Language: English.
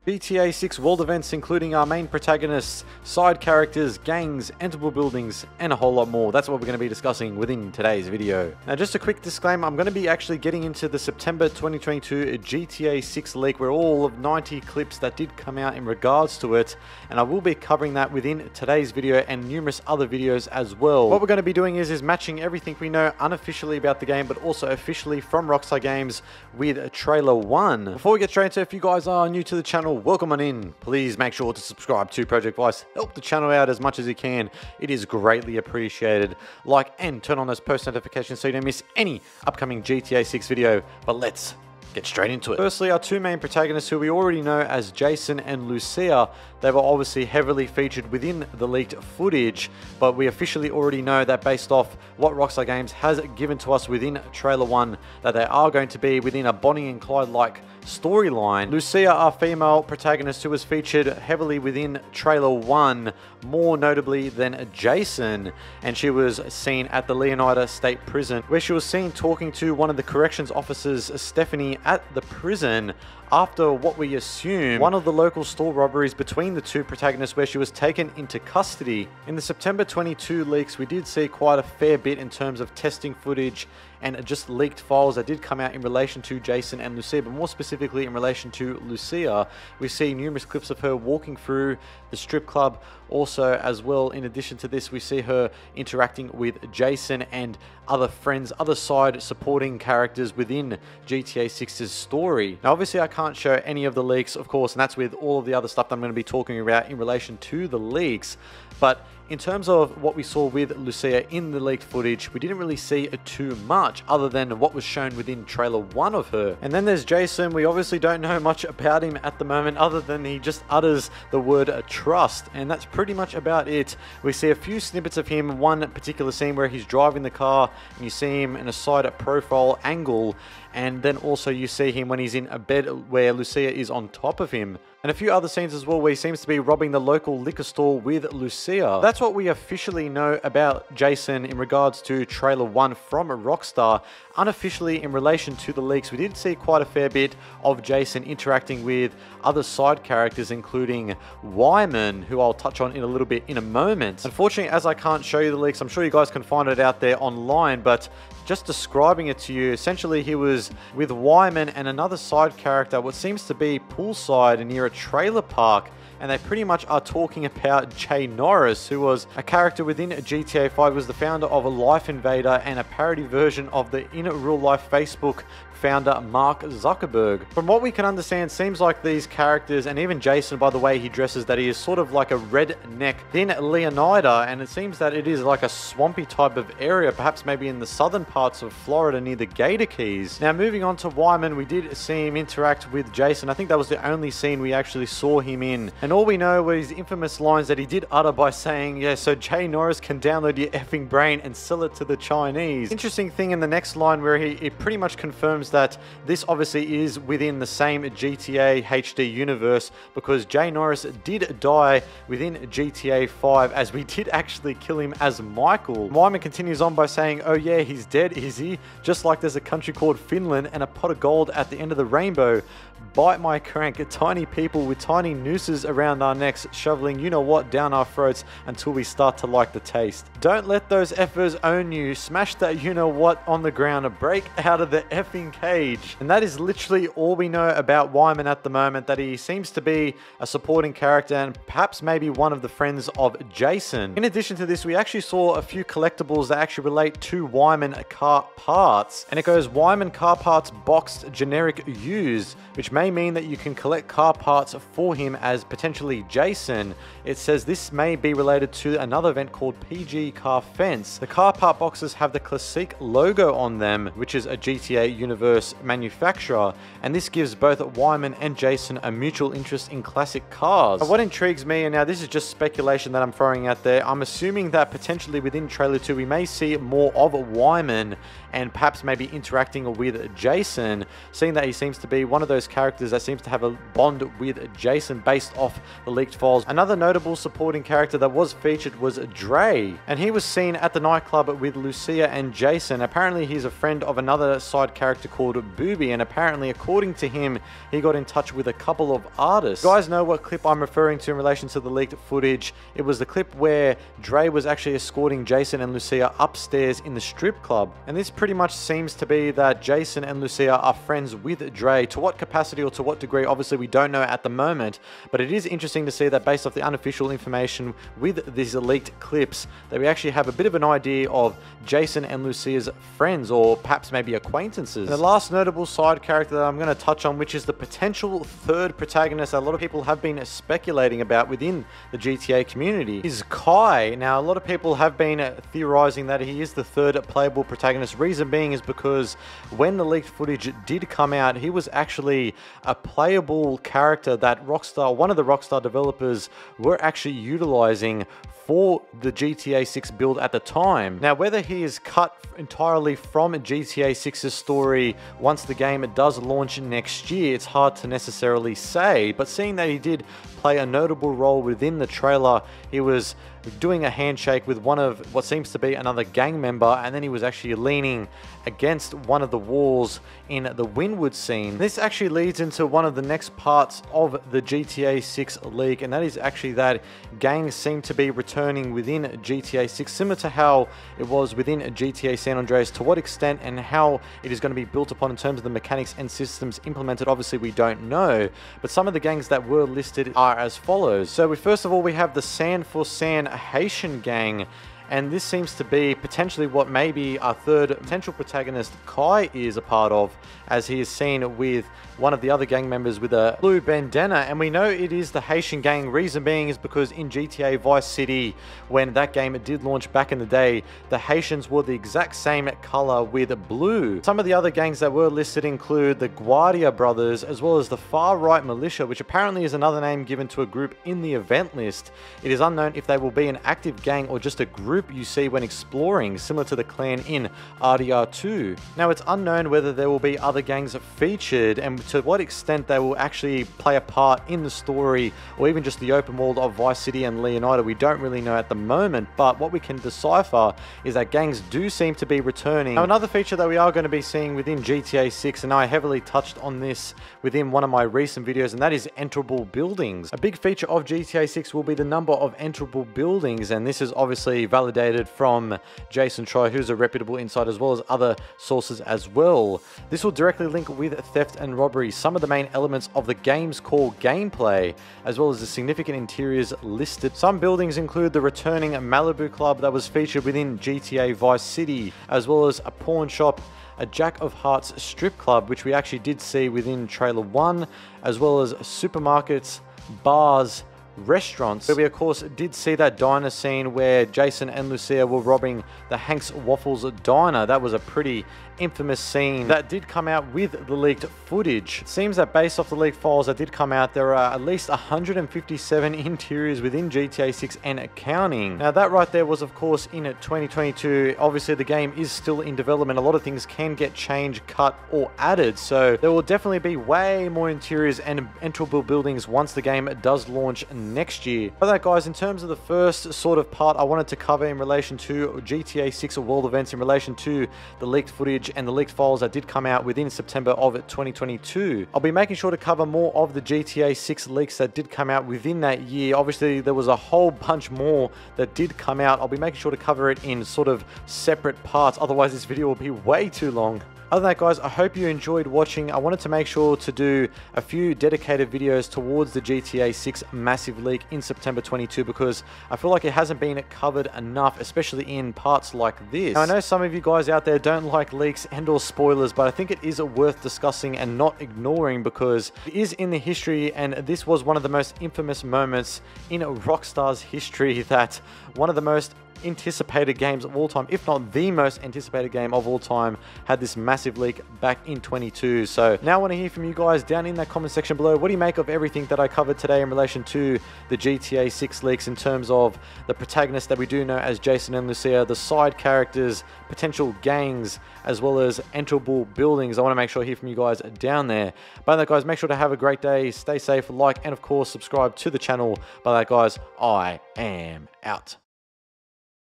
GTA 6 world events including our main protagonists, side characters, gangs, Enterable Buildings, and a whole lot more. That's what we're going to be discussing within today's video. Now just a quick disclaimer, I'm going to be actually getting into the September 2022 GTA 6 leak where all of 90 clips that did come out in regards to it, and I will be covering that within today's video and numerous other videos as well. What we're going to be doing is matching everything we know unofficially about the game but also officially from Rockstar Games with trailer 1. Before we get straight into it, if you guys are new to the channel, welcome on in. Please make sure to subscribe to Project Vice. Help the channel out as much as you can. It is greatly appreciated. Like and turn on those post notifications so you don't miss any upcoming GTA 6 video. But let's get straight into it. Firstly, our two main protagonists who we already know as Jason and Lucia. They were obviously heavily featured within the leaked footage, but we officially already know that based off what Rockstar Games has given to us within trailer 1, that they are going to be within a Bonnie and Clyde-like storyline. Lucia, our female protagonist who was featured heavily within trailer 1, more notably than Jason, and she was seen at the Leonida State Prison where she was seen talking to one of the corrections officers, Stephanie, at the prison after what we assume one of the local store robberies between the two protagonists where she was taken into custody. In the September 22 leaks, we did see quite a fair bit in terms of testing footage and just leaked files that did come out in relation to Jason and Lucia, but more specifically in relation to Lucia. We see numerous clips of her walking through the strip club. Also, as well, in addition to this, we see her interacting with Jason and other friends, other side supporting characters within GTA 6's story. Now, obviously, I can't show any of the leaks, of course, and that's with all of the other stuff that I'm going to be talking about in relation to the leaks. But in terms of what we saw with Lucia in the leaked footage, we didn't really see too much other than what was shown within trailer 1 of her. And then there's Jason. We obviously don't know much about him at the moment other than he just utters the word trust, and that's pretty much about it. We see a few snippets of him, one particular scene where he's driving the car and you see him in a side profile angle, and then also you see him when he's in a bed where Lucia is on top of him. And a few other scenes as well where he seems to be robbing the local liquor store with Lucia. That's what we officially know about Jason in regards to trailer 1 from Rockstar. Unofficially, in relation to the leaks, we did see quite a fair bit of Jason interacting with other side characters, including Wyman, who I'll touch on in a little bit in a moment. Unfortunately, as I can't show you the leaks, I'm sure you guys can find it out there online, but just describing it to you, essentially he was with Wyman and another side character, what seems to be poolside near a trailer park, and they pretty much are talking about Jay Norris, who was a character within GTA 5, was the founder of a Life Invader and a parody version of the in real life Facebook founder Mark Zuckerberg. From what we can understand, seems like these characters, and even Jason by the way he dresses, that he is sort of like a redneck in Leonida, and it seems that it is like a swampy type of area, perhaps maybe in the southern parts of Florida near the Gator Keys. Now moving on to Wyman, we did see him interact with Jason. I think that was the only scene we actually saw him in, and all we know were his infamous lines that he did utter by saying, yeah, so Jay Norris can download your effing brain and sell it to the Chinese. Interesting thing in the next line where he pretty much confirms that this obviously is within the same GTA HD universe, because Jay Norris did die within GTA 5 as we did actually kill him as Michael. Wyman continues on by saying, oh yeah, he's dead, is he? Just like there's a country called Finland and a pot of gold at the end of the rainbow. Bite my crank, tiny people with tiny nooses around our necks, shoveling you know what down our throats until we start to like the taste. Don't let those effers own you. Smash that you know what on the ground. Break out of the effing cage. And that is literally all we know about Wyman at the moment, that he seems to be a supporting character and perhaps maybe one of the friends of Jason. In addition to this, we actually saw a few collectibles that actually relate to Wyman car parts. And it goes Wyman car parts boxed generic used, which may mean that you can collect car parts for him as potentially Jason. It says this may be related to another event called PG Car Fence. The car part boxes have the Classic logo on them, which is a GTA universe manufacturer, and this gives both Wyman and Jason a mutual interest in classic cars. What intrigues me, and now this is just speculation that I'm throwing out there, I'm assuming that potentially within trailer 2 we may see more of Wyman and perhaps maybe interacting with Jason, seeing that he seems to be one of those characters that seems to have a bond with Jason based off the leaked files. Another notable supporting character that was featured was Dre, and he was seen at the nightclub with Lucia and Jason. Apparently he's a friend of another side character called Booby, and apparently according to him, he got in touch with a couple of artists. You guys know what clip I'm referring to in relation to the leaked footage. It was the clip where Dre was actually escorting Jason and Lucia upstairs in the strip club, and this pretty much seems to be that Jason and Lucia are friends with Dre. To what capacity or to what degree, obviously we don't know at the moment, but it is interesting to see that based off the unofficial information with these leaked clips, that we actually have a bit of an idea of Jason and Lucia's friends, or perhaps maybe acquaintances. And the last notable side character that I'm going to touch on, which is the potential third protagonist that a lot of people have been speculating about within the GTA community, is Kai. Now, a lot of people have been theorizing that he is the third playable protagonist. Reason being is because when the leaked footage did come out, he was actually a playable character that one of the Rockstar developers were actually utilizing for the GTA 6 build at the time. Now, whether he is cut entirely from GTA 6's story once the game does launch next year, it's hard to necessarily say, but seeing that he did play a notable role within the trailer, he was doing a handshake with one of what seems to be another gang member, and then he was actually leaning against one of the walls in the Wynwood scene. This actually leads into one of the next parts of the GTA 6 leak, and that is actually that gangs seem to be returning within GTA 6, similar to how it was within GTA San Andreas. To what extent and how it is going to be built upon in terms of the mechanics and systems implemented, obviously we don't know, but some of the gangs that were listed are as follows. So first of all, we have the San for San Haitian gang, and this seems to be potentially what maybe our third potential protagonist Kai is a part of, as he is seen with one of the other gang members with a blue bandana. And we know it is the Haitian gang. Reason being is because in GTA Vice City, when that game did launch back in the day, the Haitians were the exact same color with blue. Some of the other gangs that were listed include the Guardia brothers, as well as the Far Right Militia, which apparently is another name given to a group in the event list. It is unknown if they will be an active gang or just a group you see when exploring, similar to the clan in RDR2. Now, it's unknown whether there will be other gangs featured and to what extent they will actually play a part in the story, or even just the open world of Vice City and Leonardo. We don't really know at the moment, but what we can decipher is that gangs do seem to be returning. Now, another feature that we are going to be seeing within GTA 6, and I heavily touched on this within one of my recent videos, and that is enterable buildings. A big feature of GTA 6 will be the number of enterable buildings, and this is obviously validated from Jason Troy, who's a reputable insider, as well as other sources as well. This will directly link with theft and robbery, some of the main elements of the game's core gameplay, as well as the significant interiors listed. Some buildings include the returning Malibu Club that was featured within GTA Vice City, as well as a pawn shop, a Jack of Hearts strip club, which we actually did see within trailer 1, as well as supermarkets, bars, restaurants, where we of course did see that diner scene where Jason and Lucia were robbing the Hank's Waffles diner. That was a pretty infamous scene that did come out with the leaked footage. It seems that based off the leaked files that did come out, there are at least 157 interiors within GTA 6 and counting. Now, that right there was of course in 2022. Obviously the game is still in development. A lot of things can get changed, cut, or added, so there will definitely be way more interiors and enterable buildings once the game does launch next year. But that, guys, in terms of the first sort of part I wanted to cover in relation to GTA 6 world events, in relation to the leaked footage and the leaked files that did come out within September of 2022. I'll be making sure to cover more of the GTA 6 leaks that did come out within that year. Obviously, there was a whole bunch more that did come out. I'll be making sure to cover it in sort of separate parts. Otherwise, this video will be way too long. Other than that, guys, I hope you enjoyed watching. I wanted to make sure to do a few dedicated videos towards the GTA 6 massive leak in September 22, because I feel like it hasn't been covered enough, especially in parts like this. Now, I know some of you guys out there don't like leaks and or spoilers, but I think it is worth discussing and not ignoring, because it is in the history, and this was one of the most infamous moments in Rockstar's history, that one of the most anticipated games of all time, if not the most anticipated game of all time, had this massive leak back in 22. So now I want to hear from you guys down in that comment section below. What do you make of everything that I covered today in relation to the GTA 6 leaks, in terms of the protagonist that we do know as Jason and Lucia, the side characters, potential gangs, as well as enterable buildings? I want to make sure I hear from you guys down there. By that, guys, make sure to have a great day, stay safe, like, and of course subscribe to the channel. By that, guys, I am out.